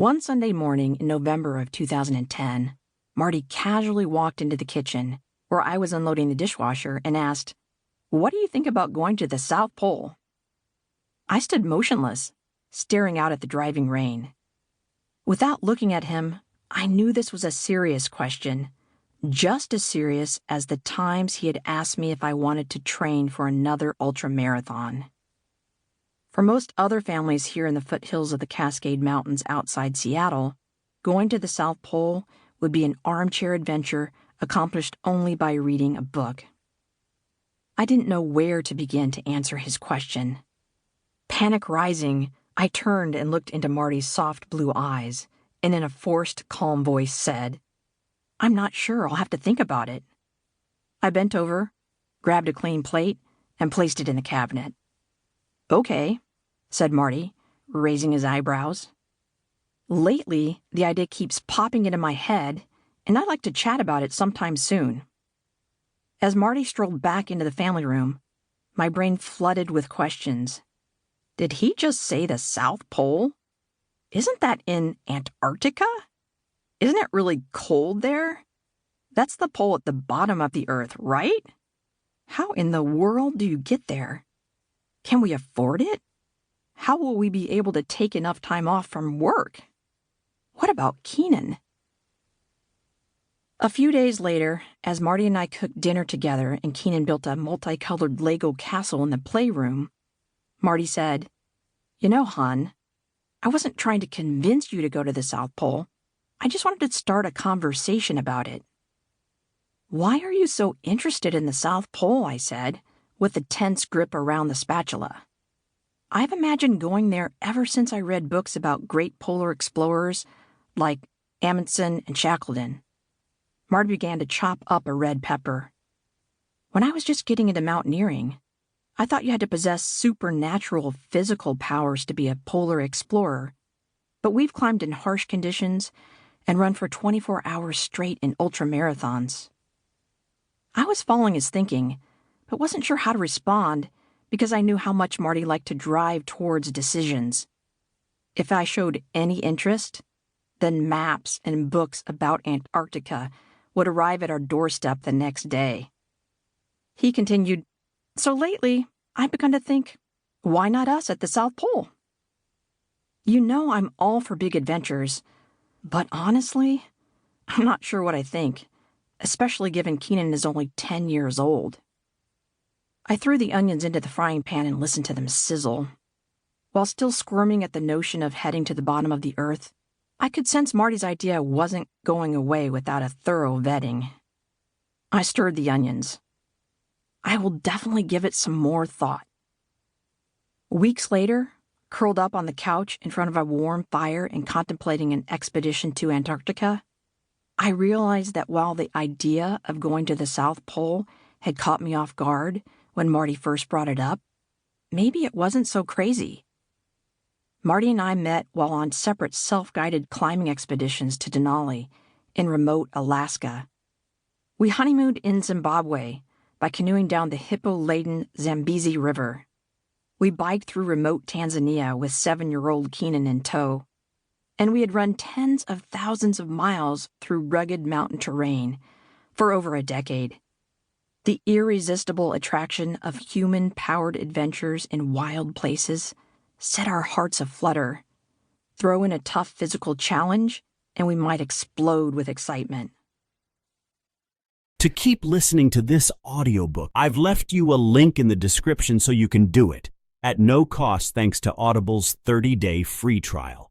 One Sunday morning in November of 2010, Marty casually walked into the kitchen where I was unloading the dishwasher and asked, "What do you think about going to the South Pole?" I stood motionless, staring out at the driving rain. Without looking at him, I knew this was a serious question, just as serious as the times he had asked me if I wanted to train for another ultramarathon. For most other families here in the foothills of the Cascade Mountains outside Seattle, going to the South Pole would be an armchair adventure accomplished only by reading a book. I didn't know where to begin to answer his question. Panic rising, I turned and looked into Marty's soft blue eyes, and in a forced, calm voice said, "I'm not sure, I'll have to think about it." I bent over, grabbed a clean plate, and placed it in the cabinet. "Okay," said Marty, raising his eyebrows. "Lately, the idea keeps popping into my head, and I'd like to chat about it sometime soon." As Marty strolled back into the family room, my brain flooded with questions. Did he just say the South Pole? Isn't that in Antarctica? Isn't it really cold there? That's the pole at the bottom of the Earth, right? How in the world do you get there? Can we afford it? How will we be able to take enough time off from work? What about Keenan? A few days later, as Marty and I cooked dinner together and Keenan built a multicolored Lego castle in the playroom, Marty said, "You know, hon, I wasn't trying to convince you to go to the South Pole. I just wanted to start a conversation about it." "Why are you so interested in the South Pole?" I said, with a tense grip around the spatula. "I've imagined going there ever since I read books about great polar explorers like Amundsen and Shackleton." Marty began to chop up a red pepper. "When I was just getting into mountaineering, I thought you had to possess supernatural physical powers to be a polar explorer, but we've climbed in harsh conditions and run for 24 hours straight in ultramarathons." I was following his thinking, but wasn't sure how to respond because I knew how much Marty liked to drive towards decisions. If I showed any interest, then maps and books about Antarctica would arrive at our doorstep the next day. He continued, "So lately, I've begun to think, why not us at the South Pole? You know I'm all for big adventures, but honestly, I'm not sure what I think, especially given Keenan is only 10 years old." I threw the onions into the frying pan and listened to them sizzle. While still squirming at the notion of heading to the bottom of the Earth, I could sense Marty's idea wasn't going away without a thorough vetting. I stirred the onions. I will definitely give it some more thought. Weeks later, curled up on the couch in front of a warm fire and contemplating an expedition to Antarctica, I realized that while the idea of going to the South Pole had caught me off guard when Marty first brought it up, maybe it wasn't so crazy. Marty and I met while on separate self-guided climbing expeditions to Denali in remote Alaska. We honeymooned in Zimbabwe by canoeing down the hippo-laden Zambezi River. We biked through remote Tanzania with 7-year-old Keenan in tow. And we had run tens of thousands of miles through rugged mountain terrain for over a decade. The irresistible attraction of human-powered adventures in wild places set our hearts aflutter. Throw in a tough physical challenge, and we might explode with excitement. To keep listening to this audiobook, I've left you a link in the description so you can do it, at no cost thanks to Audible's 30-day free trial.